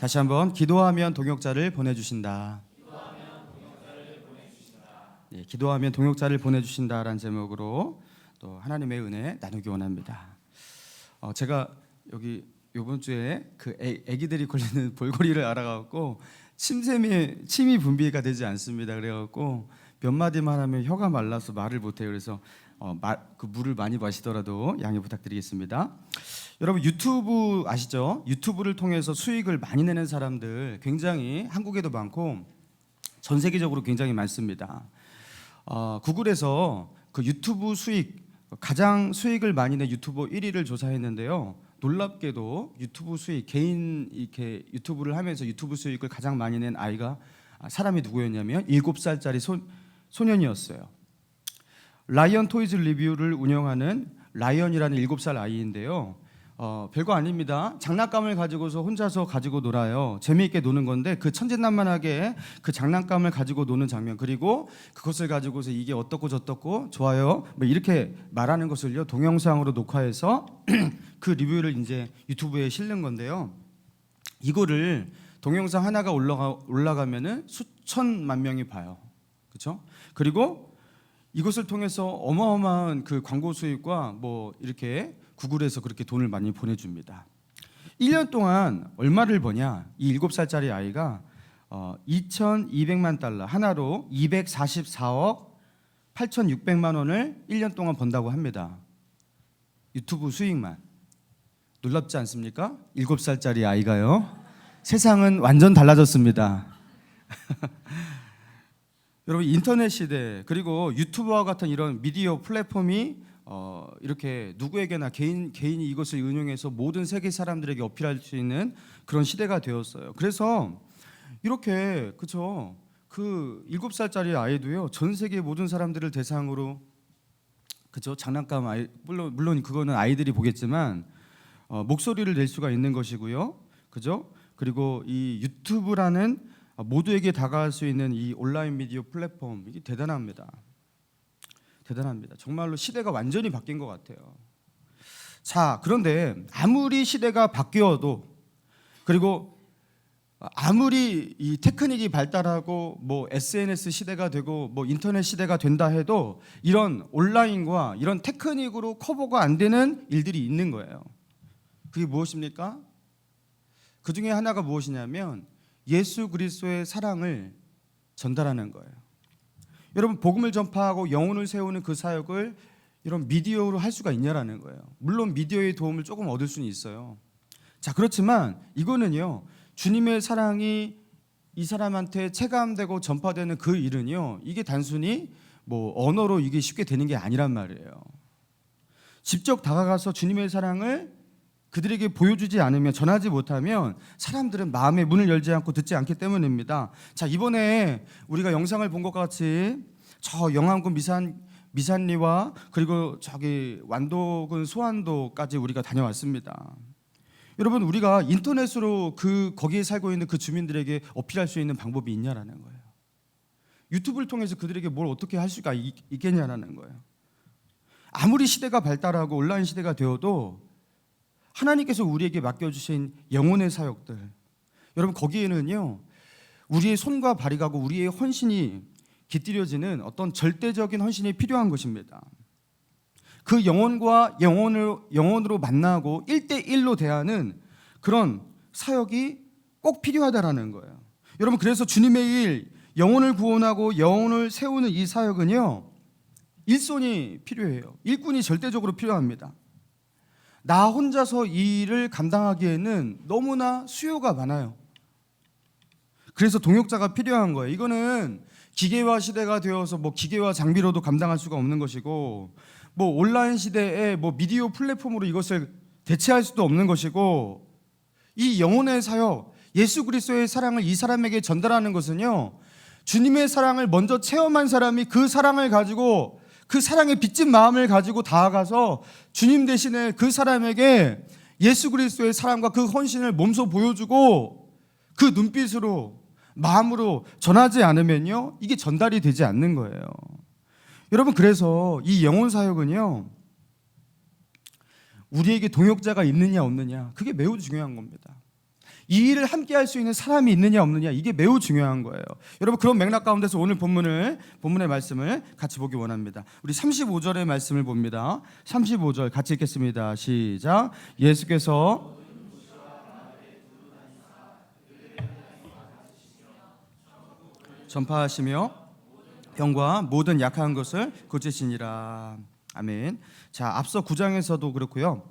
다시 한번 기도하면 동역자를 보내주신다. 예, 기도하면 동역자를 보내주신다라는 제목으로 또 하나님의 은혜 나누기 원합니다. 제가 여기 이번 주에 그 아기들이 걸리는 볼거리를 알아갖고 침이 분비가 되지 않습니다. 그래갖고 몇 마디만 하면 혀가 말라서 말을 못해요. 그래서 그 물을 많이 마시더라도 양해 부탁드리겠습니다. 여러분 유튜브 아시죠? 유튜브를 통해서 수익을 많이 내는 사람들 굉장히 한국에도 많고 전 세계적으로 굉장히 많습니다. 구글에서 그 유튜브 가장 수익을 많이 낸 유튜버 1위를 조사했는데요. 놀랍게도 유튜브 수익, 개인 이렇게 유튜브를 하면서 유튜브 수익을 가장 많이 낸 사람이 누구였냐면 7살짜리 소년이었어요. 라이언 토이즈 리뷰를 운영하는 라이언이라는 7살 아이인데요. 별거 아닙니다. 장난감을 가지고서 혼자서 가지고 놀아요. 재미있게 노는 건데 그 천진난만하게 그 장난감을 가지고 노는 장면, 그리고 그것을 가지고서 이게 어떻고 저떻고 좋아요 뭐 이렇게 말하는 것을요 동영상으로 녹화해서 그 리뷰를 이제 유튜브에 실는 건데요. 이거를 동영상 하나가 올라가면은 수천만 명이 봐요. 그렇죠? 그리고 이것을 통해서 어마어마한 그 광고 수익과 뭐 이렇게 구글에서 그렇게 돈을 많이 보내줍니다. 1년 동안 얼마를 버냐? 이 7살짜리 아이가 2,200만 달러, 하나로 244억 8,600만 원을 1년 동안 번다고 합니다. 유튜브 수익만. 놀랍지 않습니까? 7살짜리 아이가요. 세상은 완전 달라졌습니다. 여러분 인터넷 시대, 그리고 유튜브와 같은 이런 미디어 플랫폼이 이렇게 누구에게나 개인이 이것을 응용해서 모든 세계 사람들에게 어필할 수 있는 그런 시대가 되었어요. 그래서 이렇게 그쵸, 그 7살짜리 아이도요 전 세계 모든 사람들을 대상으로 그죠, 장난감 아이, 물론 그거는 아이들이 보겠지만 목소리를 낼 수가 있는 것이고요, 그죠? 그리고 이 유튜브라는 모두에게 다가갈 수 있는 이 온라인 미디어 플랫폼, 이게 대단합니다. 정말로 시대가 완전히 바뀐 것 같아요. 자, 그런데 아무리 시대가 바뀌어도, 그리고 아무리 이 테크닉이 발달하고 뭐 SNS 시대가 되고 뭐 인터넷 시대가 된다 해도 이런 온라인과 이런 테크닉으로 커버가 안 되는 일들이 있는 거예요. 그게 무엇입니까? 그 중에 하나가 무엇이냐면 예수 그리스도의 사랑을 전달하는 거예요. 여러분 복음을 전파하고 영혼을 세우는 그 사역을 이런 미디어로 할 수가 있냐라는 거예요. 물론 미디어의 도움을 조금 얻을 수는 있어요. 자, 그렇지만 이거는요 주님의 사랑이 이 사람한테 체감되고 전파되는 그 일은요 이게 단순히 뭐 언어로 이게 쉽게 되는 게 아니란 말이에요. 직접 다가가서 주님의 사랑을 그들에게 보여주지 않으면, 전하지 못하면 사람들은 마음의 문을 열지 않고 듣지 않기 때문입니다. 자, 이번에 우리가 영상을 본 것 같이 저 영암군 미산리와 그리고 저기 완도군 소안도까지 우리가 다녀왔습니다. 여러분 우리가 인터넷으로 거기에 살고 있는 그 주민들에게 어필할 수 있는 방법이 있냐라는 거예요. 유튜브를 통해서 그들에게 뭘 어떻게 할 수가 있겠냐라는 거예요. 아무리 시대가 발달하고 온라인 시대가 되어도 하나님께서 우리에게 맡겨주신 영혼의 사역들, 여러분 거기에는요 우리의 손과 발이 가고 우리의 헌신이 깃들여지는 어떤 절대적인 헌신이 필요한 것입니다. 그 영혼과 영혼으로 만나고 1대1로 대하는 그런 사역이 꼭 필요하다라는 거예요. 여러분 그래서 주님의 일, 영혼을 구원하고 영혼을 세우는 이 사역은요 일손이 필요해요. 일꾼이 절대적으로 필요합니다. 나 혼자서 이 일을 감당하기에는 너무나 수요가 많아요. 그래서 동역자가 필요한 거예요. 이거는 기계화 시대가 되어서 뭐 기계화 장비로도 감당할 수가 없는 것이고, 뭐 온라인 시대에 뭐 미디어 플랫폼으로 이것을 대체할 수도 없는 것이고, 이 영혼의 사역, 예수 그리스도의 사랑을 이 사람에게 전달하는 것은요 주님의 사랑을 먼저 체험한 사람이 그 사랑을 가지고, 그 사랑의 빚진 마음을 가지고 다가가서 주님 대신에 그 사람에게 예수 그리스도의 사랑과 그 헌신을 몸소 보여주고 그 눈빛으로 마음으로 전하지 않으면요 이게 전달이 되지 않는 거예요. 여러분 그래서 이 영혼 사역은요 우리에게 동역자가 있느냐 없느냐, 그게 매우 중요한 겁니다. 이 일을 함께 할 수 있는 사람이 있느냐 없느냐, 이게 매우 중요한 거예요. 여러분, 그런 맥락 가운데서 오늘 본문의 말씀을 같이 보기 원합니다. 우리 35절의 말씀을 봅니다. 35절 같이 읽겠습니다. 시작. 예수께서 전파하시며 병과 모든 약한 것을 고치시니라. 아멘. 자, 앞서 9장에서도 그렇고요,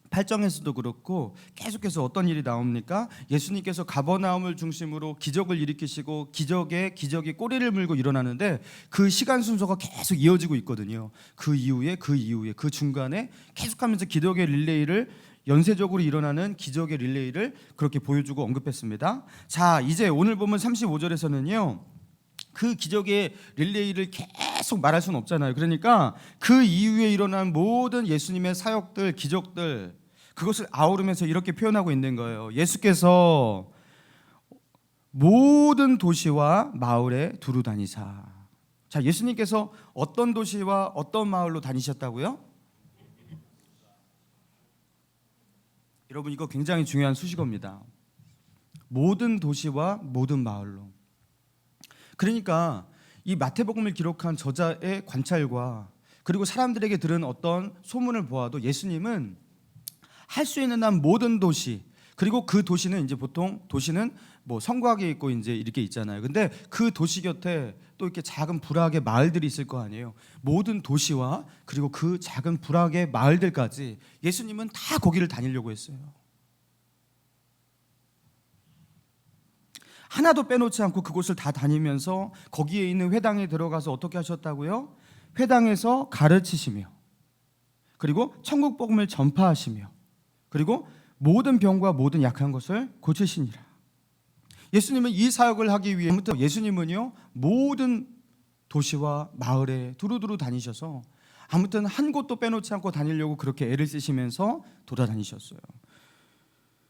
8장에서도 그렇고 계속해서 어떤 일이 나옵니까? 예수님께서 가버나움을 중심으로 기적을 일으키시고 기적이 꼬리를 물고 일어나는데 그 시간 순서가 계속 이어지고 있거든요. 그 이후에 그 중간에 계속하면서 기적의 릴레이를, 연쇄적으로 일어나는 기적의 릴레이를 그렇게 보여주고 언급했습니다. 자, 이제 오늘 보면 35절에서는요, 그 기적의 릴레이를 계속 말할 수는 없잖아요. 그러니까 그 이후에 일어난 모든 예수님의 사역들, 기적들, 그것을 아우르면서 이렇게 표현하고 있는 거예요. 예수께서 모든 도시와 마을에 두루 다니사. 자, 예수님께서 어떤 도시와 어떤 마을로 다니셨다고요? 여러분, 이거 굉장히 중요한 수식어입니다. 모든 도시와 모든 마을로. 그러니까 이 마태복음을 기록한 저자의 관찰과 그리고 사람들에게 들은 어떤 소문을 보아도 예수님은 할 수 있는 한 모든 도시, 그리고 그 도시는 이제 보통 도시는 뭐 성곽이 있고 이제 이렇게 있잖아요. 근데 그 도시 곁에 또 이렇게 작은 부락의 마을들이 있을 거 아니에요. 모든 도시와 그리고 그 작은 부락의 마을들까지 예수님은 다 거기를 다니려고 했어요. 하나도 빼놓지 않고 그곳을 다 다니면서 거기에 있는 회당에 들어가서 어떻게 하셨다고요? 회당에서 가르치시며, 그리고 천국 복음을 전파하시며, 그리고 모든 병과 모든 약한 것을 고치시니라. 예수님은 이 사역을 하기 위해 예수님은요, 모든 도시와 마을에 두루두루 다니셔서 아무튼 한 곳도 빼놓지 않고 다니려고 그렇게 애를 쓰시면서 돌아다니셨어요.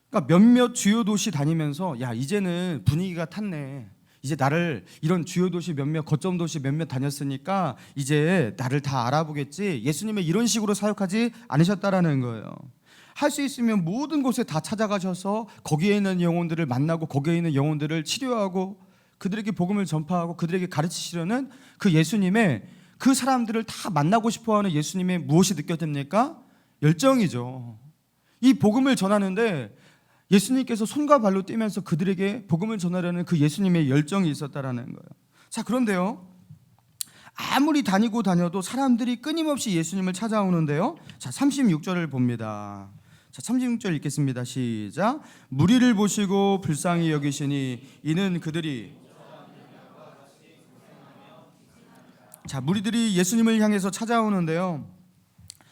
그러니까 몇몇 주요 도시 다니면서 야, 이제는 분위기가 탔네. 이제 나를 이런 주요 도시 몇몇, 거점 도시 몇몇 다녔으니까 이제 나를 다 알아보겠지. 예수님은 이런 식으로 사역하지 않으셨다라는 거예요. 할 수 있으면 모든 곳에 다 찾아가셔서 거기에 있는 영혼들을 만나고 거기에 있는 영혼들을 치료하고 그들에게 복음을 전파하고 그들에게 가르치시려는 그 예수님의, 그 사람들을 다 만나고 싶어하는 예수님의 무엇이 느껴집니까? 열정이죠. 이 복음을 전하는데 예수님께서 손과 발로 뛰면서 그들에게 복음을 전하려는 그 예수님의 열정이 있었다라는 거예요. 자, 그런데요, 아무리 다녀도 사람들이 끊임없이 예수님을 찾아오는데요. 자, 36절을 봅니다. 자, 36절 읽겠습니다. 시작. 무리를 보시고 불쌍히 여기시니 이는 그들이, 자, 무리들이 예수님을 향해서 찾아오는데요,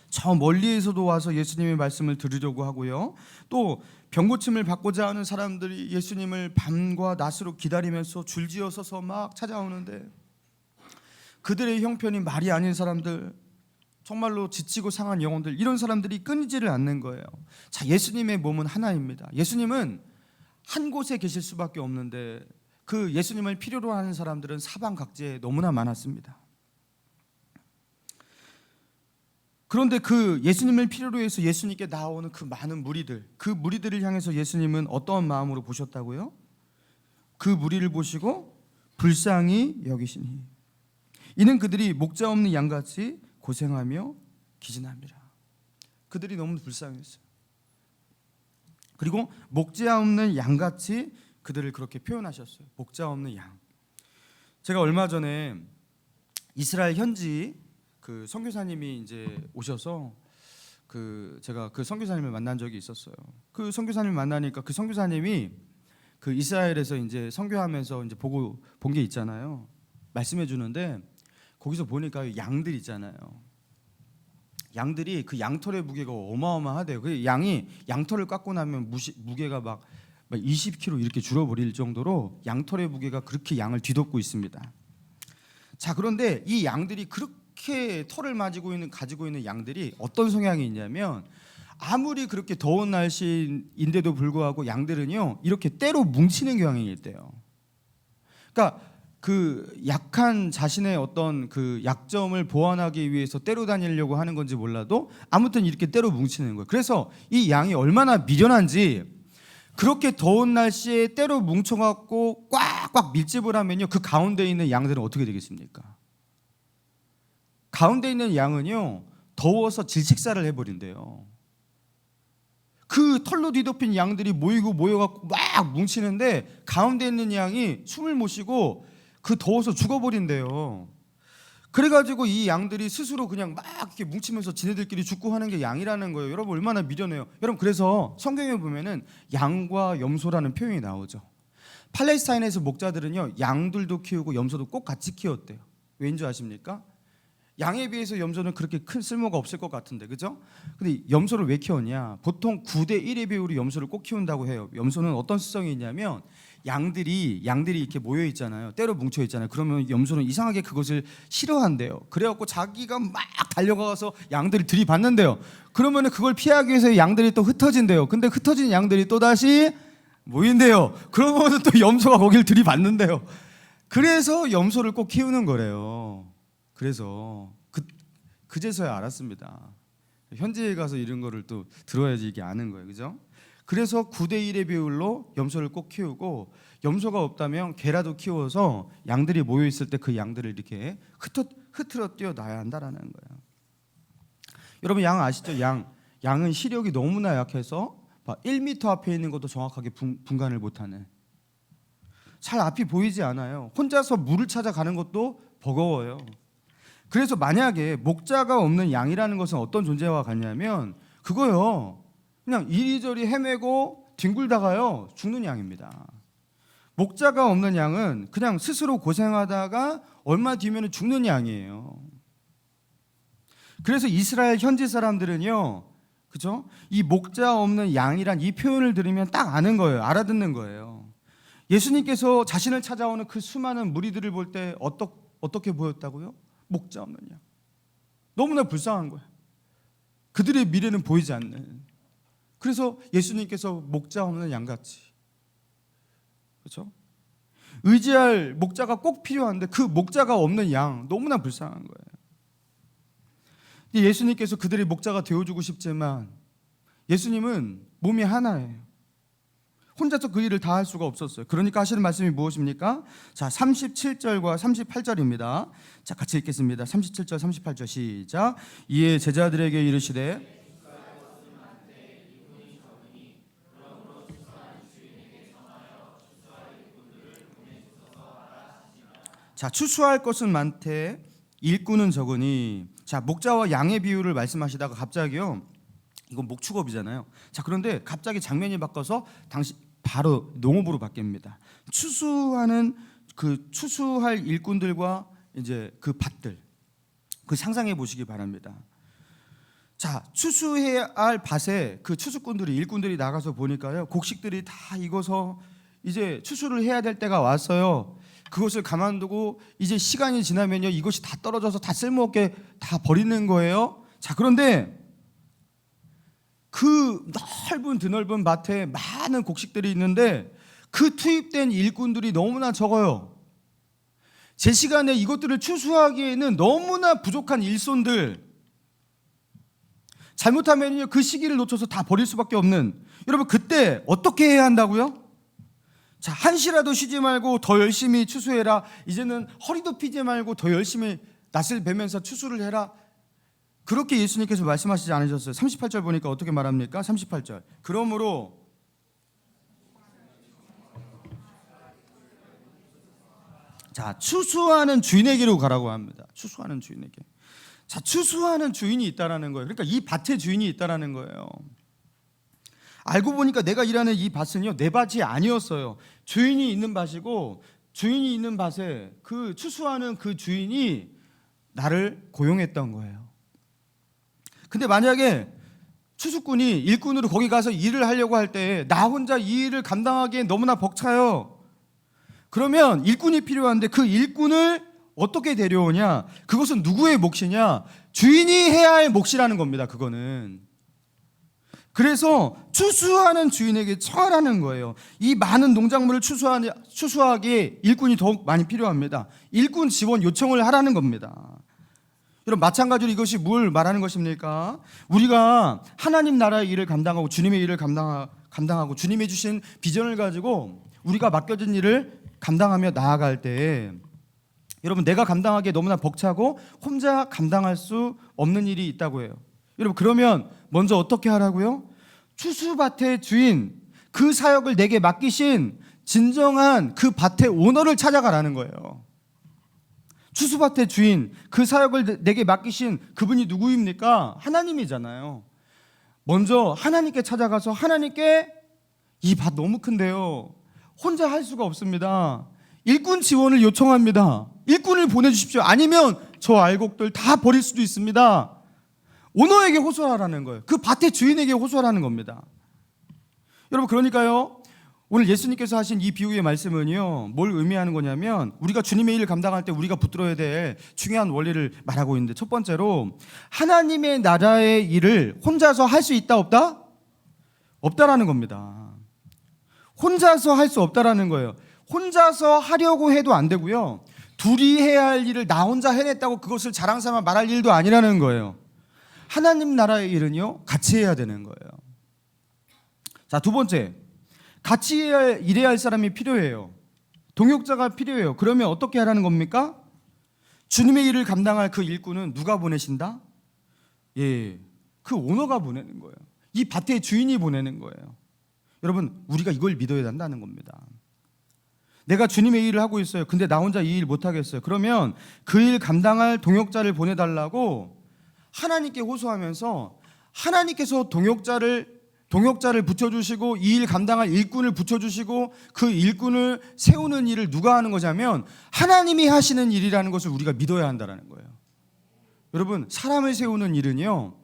저 멀리에서도 와서 예수님의 말씀을 들으려고 하고요, 또 병고침을 받고자 하는 사람들이 예수님을 밤과 낮으로 기다리면서 줄지어 서서 막 찾아오는데 그들의 형편이 말이 아닌 사람들, 정말로 지치고 상한 영혼들, 이런 사람들이 끊이지를 않는 거예요. 자, 예수님의 몸은 하나입니다. 예수님은 한 곳에 계실 수밖에 없는데 그 예수님을 필요로 하는 사람들은 사방각지에 너무나 많았습니다. 그런데 그 예수님을 필요로 해서 예수님께 나오는 그 많은 무리들, 그 무리들을 향해서 예수님은 어떤 마음으로 보셨다고요? 그 무리를 보시고 불쌍히 여기시니 이는 그들이 목자 없는 양같이 고생하며 기진합니다. 그들이 너무 불쌍했어요. 그리고 목자 없는 양같이 그들을 그렇게 표현하셨어요. 목자 없는 양. 제가 얼마 전에 이스라엘 현지 그 선교사님이 이제 오셔서 제가 그 선교사님을 만난 적이 있었어요. 그 선교사님을 만나니까 그 선교사님이 그 이스라엘에서 이제 선교하면서 이제 보고 본 게 있잖아요. 말씀해 주는데 거기서 보니까 양들 있잖아요. 양들이 그 양털의 무게가 어마어마하대요. 그 양털을 깎고 나면 무게가 막 20kg 이렇게 줄어버릴 정도로 양털의 무게가 그렇게 양을 뒤덮고 있습니다. 자, 그런데 이 양들이 그렇게 털을 가지고 있는 양들이 어떤 성향이 있냐면 아무리 그렇게 더운 날씨인데도 불구하고 양들은요 이렇게 때로 뭉치는 경향이 있대요. 그러니까 그 약한 자신의 어떤 그 약점을 보완하기 위해서 때로 다니려고 하는 건지 몰라도 아무튼 이렇게 때로 뭉치는 거예요. 그래서 이 양이 얼마나 미련한지 그렇게 더운 날씨에 때로 뭉쳐갖고 꽉꽉 밀집을 하면요, 그 가운데 있는 양들은 어떻게 되겠습니까? 가운데 있는 양은요, 더워서 질식사를 해버린대요. 그 털로 뒤덮인 양들이 모여갖고 막 뭉치는데 가운데 있는 양이 숨을 못 쉬고 그 더워서 죽어버린대요. 그래가지고 이 양들이 스스로 그냥 막 이렇게 뭉치면서 지네들끼리 죽고 하는 게 양이라는 거예요. 여러분 얼마나 미련해요. 여러분 그래서 성경에 보면은 양과 염소라는 표현이 나오죠. 팔레스타인에서 목자들은요, 양들도 키우고 염소도 꼭 같이 키웠대요. 왜인 줄 아십니까? 양에 비해서 염소는 그렇게 큰 쓸모가 없을 것 같은데, 그죠? 근데 염소를 왜 키웠냐? 보통 9대 1의 비율로 염소를 꼭 키운다고 해요. 염소는 어떤 특성이 있냐면 양들이 이렇게 모여 있잖아요. 때로 뭉쳐 있잖아요. 그러면 염소는 이상하게 그것을 싫어한대요. 그래갖고 자기가 막 달려가서 양들을 들이받는데요. 그러면 그걸 피하기 위해서 양들이 또 흩어진대요. 근데 흩어진 양들이 또 다시 모인대요. 그러면 또 염소가 거기를 들이받는데요. 그래서 염소를 꼭 키우는 거래요. 그래서 그제서야 알았습니다. 현지에 가서 이런 거를 또 들어야지 이게 아는 거예요, 그죠? 그래서 9대 1의 비율로 염소를 꼭 키우고, 염소가 없다면 개라도 키워서 양들이 모여 있을 때 그 양들을 이렇게 흐트러 뛰어놔야 한다라는 거예요. 여러분 양 아시죠? 양은 시력이 너무나 약해서 1m 앞에 있는 것도 정확하게 분간을 못하는, 잘 앞이 보이지 않아요. 혼자서 물을 찾아가는 것도 버거워요. 그래서 만약에 목자가 없는 양이라는 것은 어떤 존재와 같냐면 그거요, 그냥 이리저리 헤매고 뒹굴다가요 죽는 양입니다. 목자가 없는 양은 그냥 스스로 고생하다가 얼마 뒤면 죽는 양이에요. 그래서 이스라엘 현지 사람들은요, 그죠? 이 목자 없는 양이란 이 표현을 들으면 딱 아는 거예요. 알아듣는 거예요. 예수님께서 자신을 찾아오는 그 수많은 무리들을 볼 때 어떻게 보였다고요? 목자 없는 양. 너무나 불쌍한 거예요. 그들의 미래는 보이지 않는. 그래서 예수님께서 목자 없는 양같이, 그렇죠? 의지할 목자가 꼭 필요한데 그 목자가 없는 양, 너무나 불쌍한 거예요. 예수님께서 그들의 목자가 되어주고 싶지만 예수님은 몸이 하나예요. 혼자서 그 일을 다 할 수가 없었어요. 그러니까 하시는 말씀이 무엇입니까? 자, 37절과 38절입니다. 자, 같이 읽겠습니다. 37절, 38절 시작. 이에 제자들에게 이르시되, 자, 추수할 것은 많되 일꾼은 적으니. 자, 목자와 양의 비유를 말씀하시다가 갑자기요, 이건 목축업이잖아요. 자, 그런데 갑자기 장면이 바꿔서 바로 농업으로 바뀝니다. 추수할 일꾼들과 이제 그 밭들, 그 상상해 보시기 바랍니다. 자, 추수해야 할 밭에 그 추수꾼들이, 일꾼들이 나가서 보니까요, 곡식들이 다 익어서 이제 추수를 해야 될 때가 왔어요. 그것을 가만두고 이제 시간이 지나면요, 이것이 다 떨어져서 다 쓸모없게 다 버리는 거예요. 자, 그런데 그 넓은 드넓은 밭에 많은 곡식들이 있는데 그 투입된 일꾼들이 너무나 적어요. 제 시간에 이것들을 추수하기에는 너무나 부족한 일손들, 잘못하면 그 시기를 놓쳐서 다 버릴 수밖에 없는. 여러분 그때 어떻게 해야 한다고요? 자, 한시라도 쉬지 말고 더 열심히 추수해라. 이제는 허리도 피지 말고 더 열심히 낯을 베면서 추수를 해라. 그렇게 예수님께서 말씀하시지 않으셨어요. 38절 보니까 어떻게 말합니까? 38절. 그러므로 자, 추수하는 주인에게로 가라고 합니다. 추수하는 주인에게. 자, 추수하는 주인이 있다라는 거예요. 그러니까 이 밭의 주인이 있다라는 거예요. 알고 보니까 내가 일하는 이 밭은요, 내 밭이 아니었어요. 주인이 있는 밭이고, 주인이 있는 밭에 그 추수하는 그 주인이 나를 고용했던 거예요. 근데 만약에 추수꾼이 일꾼으로 거기 가서 일을 하려고 할 때 나 혼자 이 일을 감당하기엔 너무나 벅차요. 그러면 일꾼이 필요한데 그 일꾼을 어떻게 데려오냐? 그것은 누구의 몫이냐? 주인이 해야 할 몫이라는 겁니다. 그거는. 그래서 추수하는 주인에게 청하라는 거예요. 이 많은 농작물을 추수하기에 일꾼이 더욱 많이 필요합니다. 일꾼 지원 요청을 하라는 겁니다. 여러분 마찬가지로 이것이 뭘 말하는 것입니까? 우리가 하나님 나라의 일을 감당하고 주님의 일을 감당하고 주님이 주신 비전을 가지고 우리가 맡겨진 일을 감당하며 나아갈 때 여러분 내가 감당하기에 너무나 벅차고 혼자 감당할 수 없는 일이 있다고 해요. 여러분 그러면 먼저 어떻게 하라고요? 추수밭의 주인, 그 사역을 내게 맡기신 진정한 그 밭의 오너를 찾아가라는 거예요. 추수밭의 주인, 그 사역을 내게 맡기신 그분이 누구입니까? 하나님이잖아요. 먼저 하나님께 찾아가서 하나님께 이 밭 너무 큰데요, 혼자 할 수가 없습니다. 일꾼 지원을 요청합니다. 일꾼을 보내주십시오. 아니면 저 알곡들 다 버릴 수도 있습니다. 오너에게 호소하라는 거예요. 그 밭의 주인에게 호소하라는 겁니다. 여러분 그러니까요, 오늘 예수님께서 하신 이 비유의 말씀은요, 뭘 의미하는 거냐면 우리가 주님의 일을 감당할 때 우리가 붙들어야 될 중요한 원리를 말하고 있는데, 첫 번째로 하나님의 나라의 일을 혼자서 할 수 있다 없다? 없다라는 겁니다. 혼자서 할 수 없다라는 거예요. 혼자서 하려고 해도 안 되고요, 둘이 해야 할 일을 나 혼자 해냈다고 그것을 자랑 삼아 말할 일도 아니라는 거예요. 하나님 나라의 일은요, 같이 해야 되는 거예요. 자, 두 번째, 같이 일해야 할 사람이 필요해요. 동역자가 필요해요. 그러면 어떻게 하라는 겁니까? 주님의 일을 감당할 그 일꾼은 누가 보내신다? 예, 그 오너가 보내는 거예요. 이 밭의 주인이 보내는 거예요. 여러분 우리가 이걸 믿어야 한다는 겁니다. 내가 주님의 일을 하고 있어요. 근데 나 혼자 이 일 못하겠어요. 그러면 그 일 감당할 동역자를 보내달라고 하나님께 호소하면서 하나님께서 동역자를 붙여주시고 이 일 감당할 일꾼을 붙여주시고 그 일꾼을 세우는 일을 누가 하는 거냐면 하나님이 하시는 일이라는 것을 우리가 믿어야 한다는 거예요. 여러분 사람을 세우는 일은요,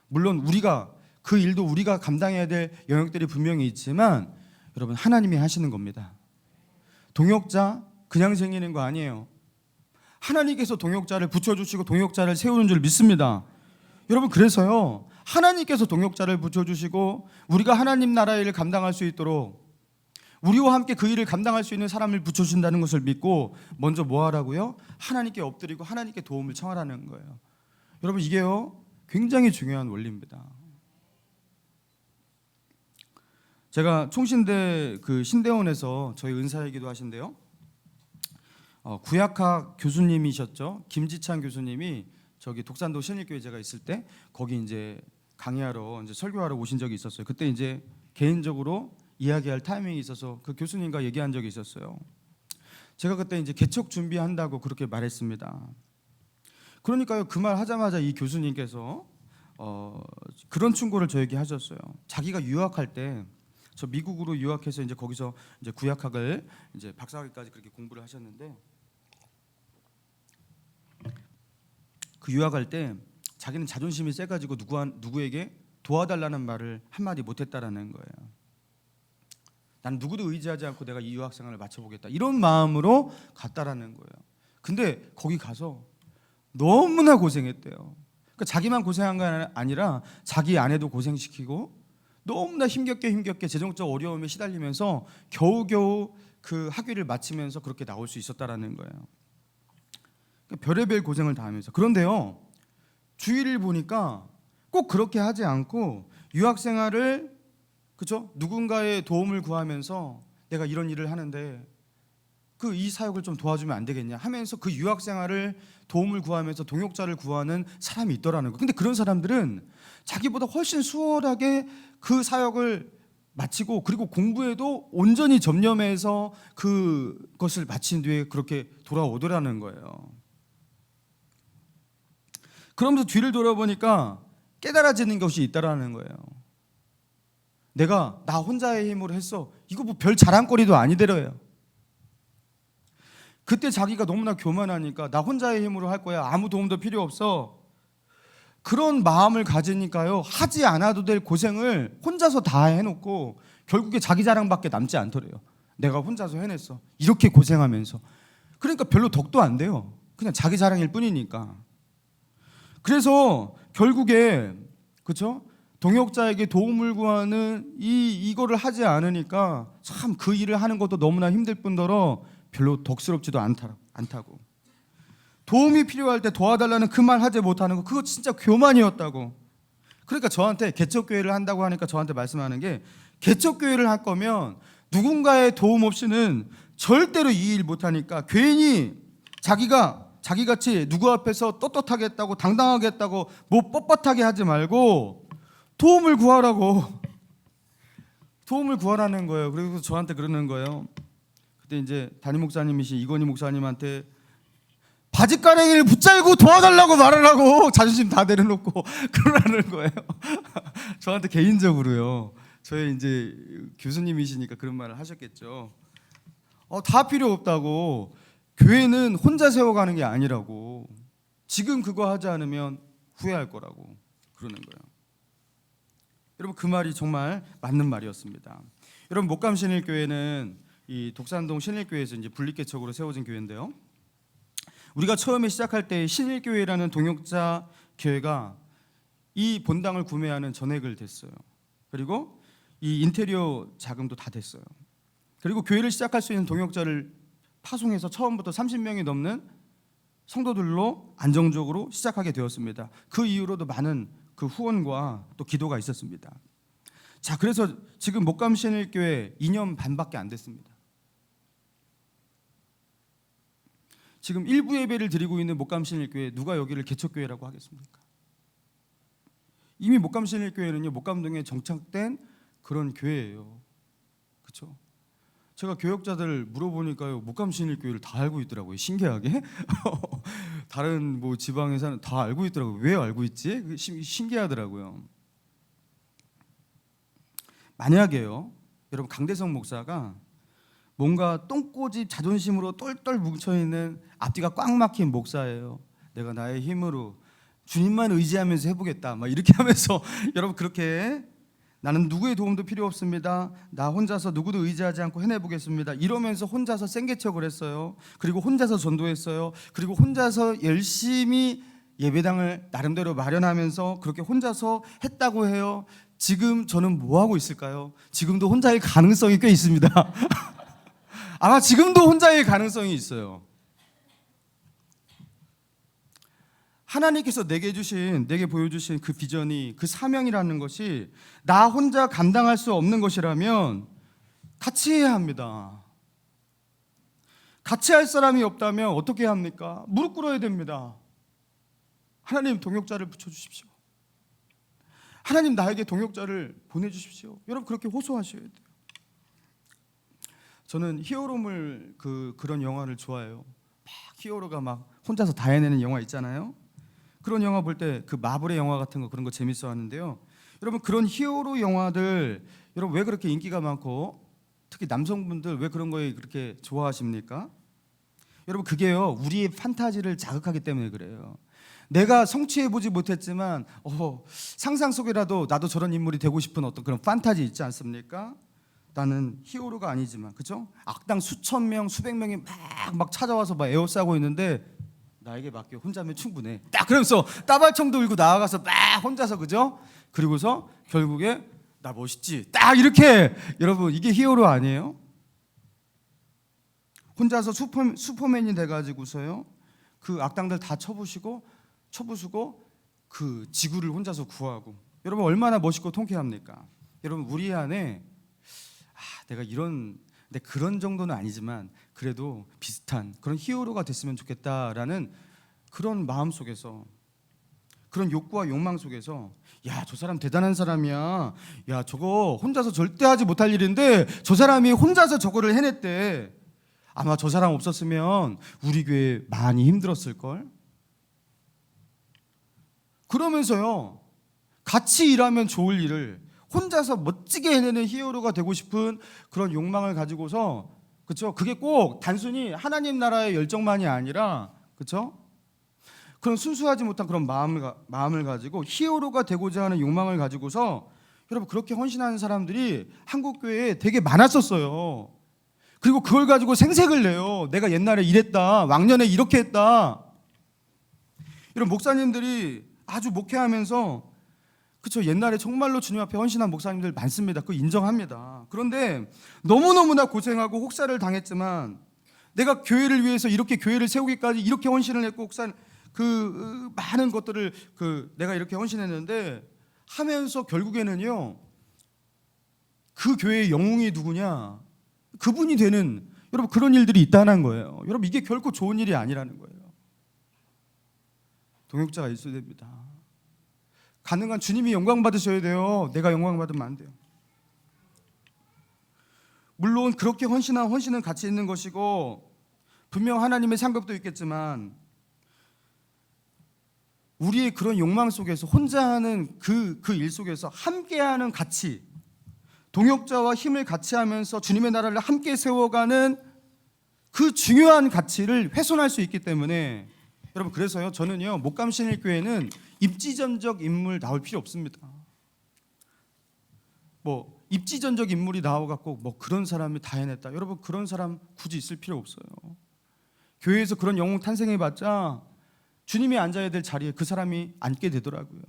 물론 우리가 그 일도 우리가 감당해야 될 영역들이 분명히 있지만 여러분 하나님이 하시는 겁니다. 동역자 그냥 생기는 거 아니에요. 하나님께서 동역자를 붙여주시고 동역자를 세우는 줄 믿습니다. 여러분 그래서요, 하나님께서 동역자를 붙여주시고 우리가 하나님 나라의 일을 감당할 수 있도록 우리와 함께 그 일을 감당할 수 있는 사람을 붙여주신다는 것을 믿고 먼저 뭐 하라고요? 하나님께 엎드리고 하나님께 도움을 청하라는 거예요. 여러분 이게요 굉장히 중요한 원리입니다. 제가 총신대 그 신대원에서 저희 은사이기도 하신데요, 구약학 교수님이셨죠. 김지찬 교수님이 저기 독산도 신일교회 제가 있을 때 거기 이제 강의하러 이제 설교하러 오신 적이 있었어요. 그때 이제 개인적으로 이야기할 타이밍이 있어서 그 교수님과 얘기한 적이 있었어요. 제가 그때 이제 개척 준비한다고 그렇게 말했습니다. 그러니까요, 그 말 하자마자 이 교수님께서 그런 충고를 저에게 하셨어요. 자기가 유학할 때, 저 미국으로 유학해서 이제 거기서 이제 구약학을 이제 박사학위까지 그렇게 공부를 하셨는데, 그 유학할 때 자기는 자존심이 세가지고 누구에게 도와달라는 말을 한마디 못했다라는 거예요. 난 누구도 의지하지 않고 내가 이 유학생활을 마쳐보겠다, 이런 마음으로 갔다라는 거예요. 근데 거기 가서 너무나 고생했대요. 그러니까 자기만 고생한 게 아니라 자기 아내도 고생시키고 너무나 힘겹게 재정적 어려움에 시달리면서 겨우겨우 그 학위를 마치면서 그렇게 나올 수 있었다라는 거예요. 그러니까 별의별 고생을 다 하면서. 그런데요, 주위를 보니까 꼭 그렇게 하지 않고 유학생활을, 그렇죠? 누군가의 도움을 구하면서 내가 이런 일을 하는데 그 이 사역을 좀 도와주면 안 되겠냐 하면서 그 유학생활을 도움을 구하면서 동역자를 구하는 사람이 있더라는 거예요. 근데 그런 사람들은 자기보다 훨씬 수월하게 그 사역을 마치고 그리고 공부에도 온전히 전념해서 그것을 마친 뒤에 그렇게 돌아오더라는 거예요. 그러면서 뒤를 돌아보니까 깨달아지는 것이 있다라는 거예요. 내가 나 혼자의 힘으로 했어, 이거 뭐 별 자랑거리도 아니더래요. 그때 자기가 너무나 교만하니까 나 혼자의 힘으로 할 거야, 아무 도움도 필요 없어, 그런 마음을 가지니까요, 하지 않아도 될 고생을 혼자서 다 해놓고 결국에 자기 자랑밖에 남지 않더래요. 내가 혼자서 해냈어, 이렇게 고생하면서. 그러니까 별로 덕도 안 돼요. 그냥 자기 자랑일 뿐이니까. 그래서 결국에, 그렇죠? 동역자에게 도움을 구하는 이거를 하지 않으니까 참 그 일을 하는 것도 너무나 힘들 뿐더러 별로 덕스럽지도 않다고. 도움이 필요할 때 도와달라는 그 말 하지 못하는 거, 그거 진짜 교만이었다고. 그러니까 저한테 개척교회를 한다고 하니까 저한테 말씀하는 게, 개척교회를 할 거면 누군가의 도움 없이는 절대로 이 일 못하니까 괜히 자기같이 누구 앞에서 떳떳하겠다고 당당하겠다고 뭐 뻣뻣하게 하지 말고 도움을 구하라는 거예요. 그리고 저한테 그러는 거예요. 그때 이제 담임 목사님이신 이건희 목사님한테 바지가랑이를 붙잡고 도와달라고 말을 하고 자존심 다 내려놓고 그러라는 거예요. 저한테 개인적으로요. 저희 이제 교수님이시니까 그런 말을 하셨겠죠. 다 필요 없다고. 교회는 혼자 세워가는 게 아니라고. 지금 그거 하지 않으면 후회할 거라고 그러는 거예요. 여러분, 그 말이 정말 맞는 말이었습니다. 여러분, 목감신일교회는 이 독산동 신일교회에서 이제 분립개척으로 세워진 교회인데요. 우리가 처음에 시작할 때 신일교회라는 동역자 교회가 이 본당을 구매하는 전액을 댔어요. 그리고 이 인테리어 자금도 다 됐어요. 그리고 교회를 시작할 수 있는 동역자를 파송해서 처음부터 30명이 넘는 성도들로 안정적으로 시작하게 되었습니다. 그 이후로도 많은 그 후원과 또 기도가 있었습니다. 자, 그래서 지금 목감신일교회 2년 반밖에 안 됐습니다. 지금 일부 예배를 드리고 있는 목감신일교회, 누가 여기를 개척교회라고 하겠습니까? 이미 목감신일교회는요, 목감동에 정착된 그런 교회예요. 그렇죠? 제가 교역자들 물어보니까요, 목감신일교회를 다 알고 있더라고요. 신기하게. 다른 뭐 지방에서는 다 알고 있더라고요. 왜 알고 있지? 신기하더라고요. 만약에요, 여러분, 강대성 목사가 뭔가 똥꼬집 자존심으로 똘똘 뭉쳐있는 앞뒤가 꽉 막힌 목사예요. 내가 나의 힘으로 주님만 의지하면서 해보겠다 막 이렇게 하면서 여러분, 그렇게 나는 누구의 도움도 필요 없습니다, 나 혼자서 누구도 의지하지 않고 해내보겠습니다 이러면서 혼자서 생개척을 했어요. 그리고 혼자서 전도했어요. 그리고 혼자서 열심히 예배당을 나름대로 마련하면서 그렇게 혼자서 했다고 해요. 지금 저는 뭐 하고 있을까요? 지금도 혼자일 가능성이 꽤 있습니다. 아마 지금도 혼자일 가능성이 있어요. 하나님께서 내게 보여주신 그 비전이, 그 사명이라는 것이 나 혼자 감당할 수 없는 것이라면 같이 해야 합니다. 같이 할 사람이 없다면 어떻게 합니까? 무릎 꿇어야 됩니다. 하나님, 동역자를 붙여주십시오. 하나님, 나에게 동역자를 보내주십시오. 여러분, 그렇게 호소하셔야 돼요. 저는 히어로물 그런 영화를 좋아해요. 막 히어로가 막 혼자서 다 해내는 영화 있잖아요. 그런 영화 볼 때 그 마블의 영화 같은 거, 그런 거 재밌어 하는데요. 여러분, 그런 히어로 영화들 여러분 왜 그렇게 인기가 많고 특히 남성분들 왜 그런 거에 그렇게 좋아하십니까? 여러분, 그게요, 우리의 판타지를 자극하기 때문에 그래요. 내가 성취해보지 못했지만 상상 속이라도 나도 저런 인물이 되고 싶은 어떤 그런 판타지 있지 않습니까? 나는 히어로가 아니지만, 그죠? 악당 수천 명, 수백 명이 막 찾아와서 막 에워싸고 있는데 나에게 맡겨, 혼자면 충분해. 딱 그러면서 따발총 들고 나아가서 막 혼자서, 그죠? 그리고서 결국에 나 멋있지, 딱 이렇게. 여러분, 이게 히어로 아니에요? 혼자서 슈퍼맨이 돼가지고서요, 그 악당들 다 쳐부수고 그 지구를 혼자서 구하고. 여러분, 얼마나 멋있고 통쾌합니까? 여러분, 우리 안에 내가 근데 그런 정도는 아니지만 그래도 비슷한 그런 히어로가 됐으면 좋겠다라는 그런 마음 속에서, 그런 욕구와 욕망 속에서, 야, 저 사람 대단한 사람이야, 야, 저거 혼자서 절대 하지 못할 일인데 저 사람이 혼자서 저거를 해냈대, 아마 저 사람 없었으면 우리 교회 많이 힘들었을걸. 그러면서요, 같이 일하면 좋을 일을 혼자서 멋지게 해내는 히어로가 되고 싶은 그런 욕망을 가지고서, 그렇죠? 그게 꼭 단순히 하나님 나라의 열정만이 아니라, 그렇죠? 그런 순수하지 못한 그런 마음을 가지고 히어로가 되고자 하는 욕망을 가지고서 여러분, 그렇게 헌신하는 사람들이 한국 교회에 되게 많았었어요. 그리고 그걸 가지고 생색을 내요. 내가 옛날에 이랬다, 왕년에 이렇게 했다. 이런 목사님들이 아주 목회하면서, 그렇죠, 옛날에 정말로 주님 앞에 헌신한 목사님들 많습니다. 그거 인정합니다. 그런데 너무너무나 고생하고 혹사를 당했지만, 내가 교회를 위해서 이렇게 교회를 세우기까지 이렇게 헌신을 했고, 그 많은 것들을 내가 이렇게 헌신했는데 하면서 결국에는요, 그 교회의 영웅이 누구냐? 그분이 되는, 여러분, 그런 일들이 있다는 거예요. 여러분, 이게 결코 좋은 일이 아니라는 거예요. 동역자가 있어야 됩니다. 가능한 주님이 영광 받으셔야 돼요. 내가 영광 받으면 안 돼요. 물론 그렇게 헌신한 헌신은 가치 있는 것이고 분명 하나님의 상급도 있겠지만 우리의 그런 욕망 속에서 혼자 하는 그 일 속에서 함께하는 가치, 동역자와 힘을 같이 하면서 주님의 나라를 함께 세워가는 그 중요한 가치를 훼손할 수 있기 때문에 여러분, 그래서요, 저는요, 목감신일교회는 입지전적 인물 나올 필요 없습니다. 뭐 입지전적 인물이 나와갖고 뭐 그런 사람이 다 해냈다, 여러분, 그런 사람 굳이 있을 필요 없어요. 교회에서 그런 영웅 탄생해봤자 주님이 앉아야 될 자리에 그 사람이 앉게 되더라고요.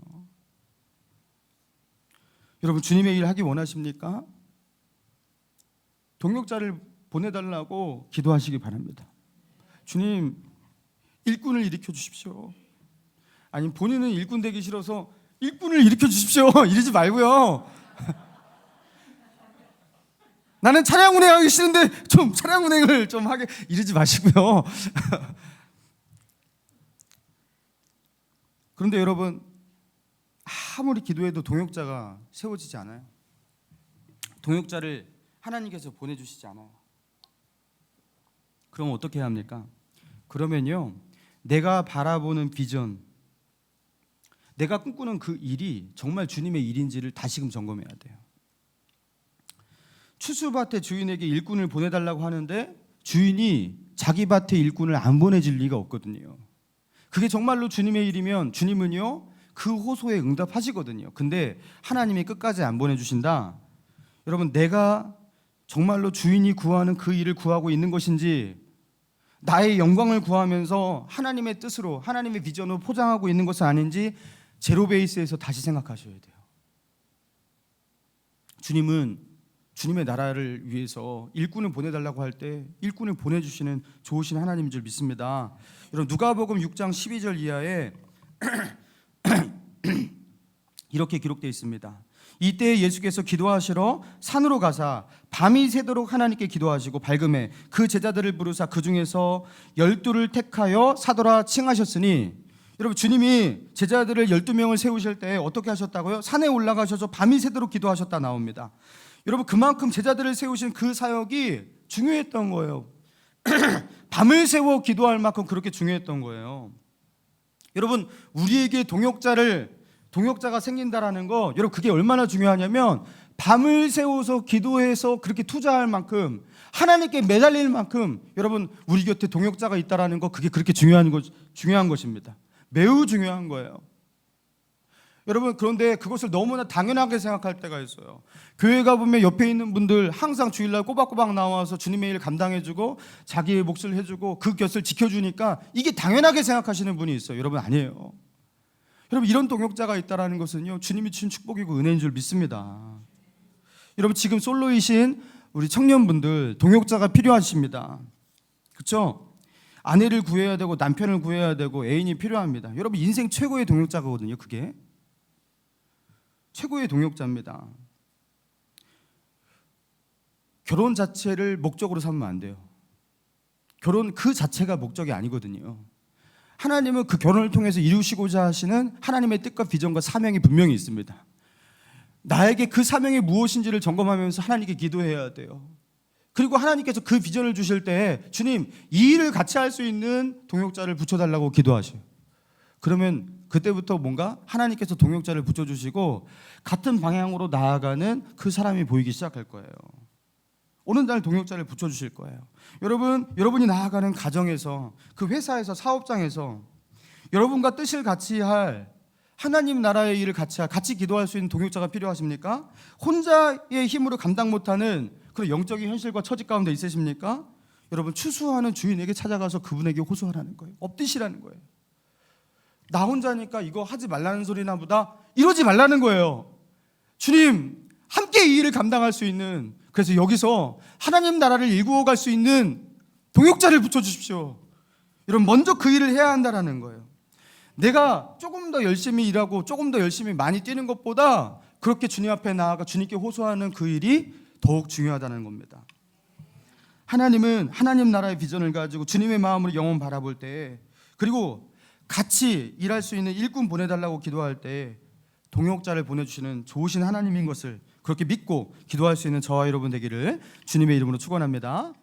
여러분, 주님의 일 하기 원하십니까? 동역자를 보내달라고 기도하시기 바랍니다. 주님, 일꾼을 일으켜 주십시오. 아니, 본인은 일꾼 되기 싫어서 일꾼을 일으켜 주십시오 이러지 말고요. 나는 차량 운행하기 싫은데 좀 차량 운행을 좀 하게 이러지 마시고요. 그런데 여러분, 아무리 기도해도 동역자가 세워지지 않아요. 동역자를 하나님께서 보내주시지 않아요. 그럼 어떻게 해야 합니까? 그러면요, 내가 바라보는 비전, 내가 꿈꾸는 그 일이 정말 주님의 일인지를 다시금 점검해야 돼요. 추수밭의 주인에게 일꾼을 보내달라고 하는데 주인이 자기 밭에 일꾼을 안 보내줄 리가 없거든요. 그게 정말로 주님의 일이면 주님은요, 그 호소에 응답하시거든요. 근데 하나님이 끝까지 안 보내주신다. 여러분, 내가 정말로 주인이 구하는 그 일을 구하고 있는 것인지, 나의 영광을 구하면서 하나님의 뜻으로, 하나님의 비전으로 포장하고 있는 것은 아닌지 제로 베이스에서 다시 생각하셔야 돼요. 주님은 주님의 나라를 위해서 일꾼을 보내달라고 할 때 일꾼을 보내주시는 좋으신 하나님인 줄 믿습니다. 여러분, 누가복음 6장 12절 이하에 이렇게 기록되어 있습니다. 이때 예수께서 기도하시러 산으로 가사 밤이 새도록 하나님께 기도하시고 밝음에 그 제자들을 부르사 그 중에서 12를 택하여 사도라 칭하셨으니, 여러분, 주님이 제자들을 12명을 세우실 때 어떻게 하셨다고요? 산에 올라가셔서 밤이 새도록 기도하셨다 나옵니다. 여러분, 그만큼 제자들을 세우신 그 사역이 중요했던 거예요. 밤을 새워 기도할 만큼 그렇게 중요했던 거예요. 여러분, 우리에게 동역자가 생긴다라는 거, 여러분, 그게 얼마나 중요하냐면 밤을 새워서 기도해서 그렇게 투자할 만큼, 하나님께 매달릴 만큼 여러분, 우리 곁에 동역자가 있다라는 거, 그게 그렇게 중요한 것입니다. 매우 중요한 거예요. 여러분, 그런데 그것을 너무나 당연하게 생각할 때가 있어요. 교회 가보면 옆에 있는 분들 항상 주일날 꼬박꼬박 나와서 주님의 일 감당해주고 자기의 몫을 해주고 그 곁을 지켜주니까 이게 당연하게 생각하시는 분이 있어요. 여러분, 아니에요. 여러분, 이런 동역자가 있다는 것은요, 주님이 주신 축복이고 은혜인 줄 믿습니다. 여러분, 지금 솔로이신 우리 청년분들 동역자가 필요하십니다. 그렇죠? 아내를 구해야 되고 남편을 구해야 되고 애인이 필요합니다. 여러분, 인생 최고의 동역자거든요. 그게 최고의 동역자입니다. 결혼 자체를 목적으로 삼으면 안 돼요. 결혼 그 자체가 목적이 아니거든요. 하나님은 그 결혼을 통해서 이루시고자 하시는 하나님의 뜻과 비전과 사명이 분명히 있습니다. 나에게 그 사명이 무엇인지를 점검하면서 하나님께 기도해야 돼요. 그리고 하나님께서 그 비전을 주실 때 주님, 이 일을 같이 할 수 있는 동역자를 붙여달라고 기도하셔요. 그러면 그때부터 뭔가 하나님께서 동역자를 붙여주시고 같은 방향으로 나아가는 그 사람이 보이기 시작할 거예요. 어느 날 동역자를 붙여주실 거예요. 여러분이 나아가는 가정에서, 그 회사에서, 사업장에서 여러분과 뜻을 같이 할, 하나님 나라의 일을 같이 기도할 수 있는 동역자가 필요하십니까? 혼자의 힘으로 감당 못하는 그런 영적인 현실과 처지 가운데 있으십니까? 여러분, 추수하는 주인에게 찾아가서 그분에게 호소하라는 거예요. 엎드시라는 거예요. 나 혼자니까 이거 하지 말라는 소리나 보다, 이러지 말라는 거예요. 주님, 함께 이 일을 감당할 수 있는, 그래서 여기서 하나님 나라를 일구어갈 수 있는 동역자를 붙여주십시오. 여러분, 먼저 그 일을 해야 한다는 거예요. 내가 조금 더 열심히 일하고 조금 더 열심히 많이 뛰는 것보다 그렇게 주님 앞에 나아가 주님께 호소하는 그 일이 더욱 중요하다는 겁니다. 하나님은 하나님 나라의 비전을 가지고 주님의 마음으로 영혼 바라볼 때, 그리고 같이 일할 수 있는 일꾼 보내달라고 기도할 때 동역자를 보내주시는 좋으신 하나님인 것을 그렇게 믿고 기도할 수 있는 저와 여러분 되기를 주님의 이름으로 축원합니다.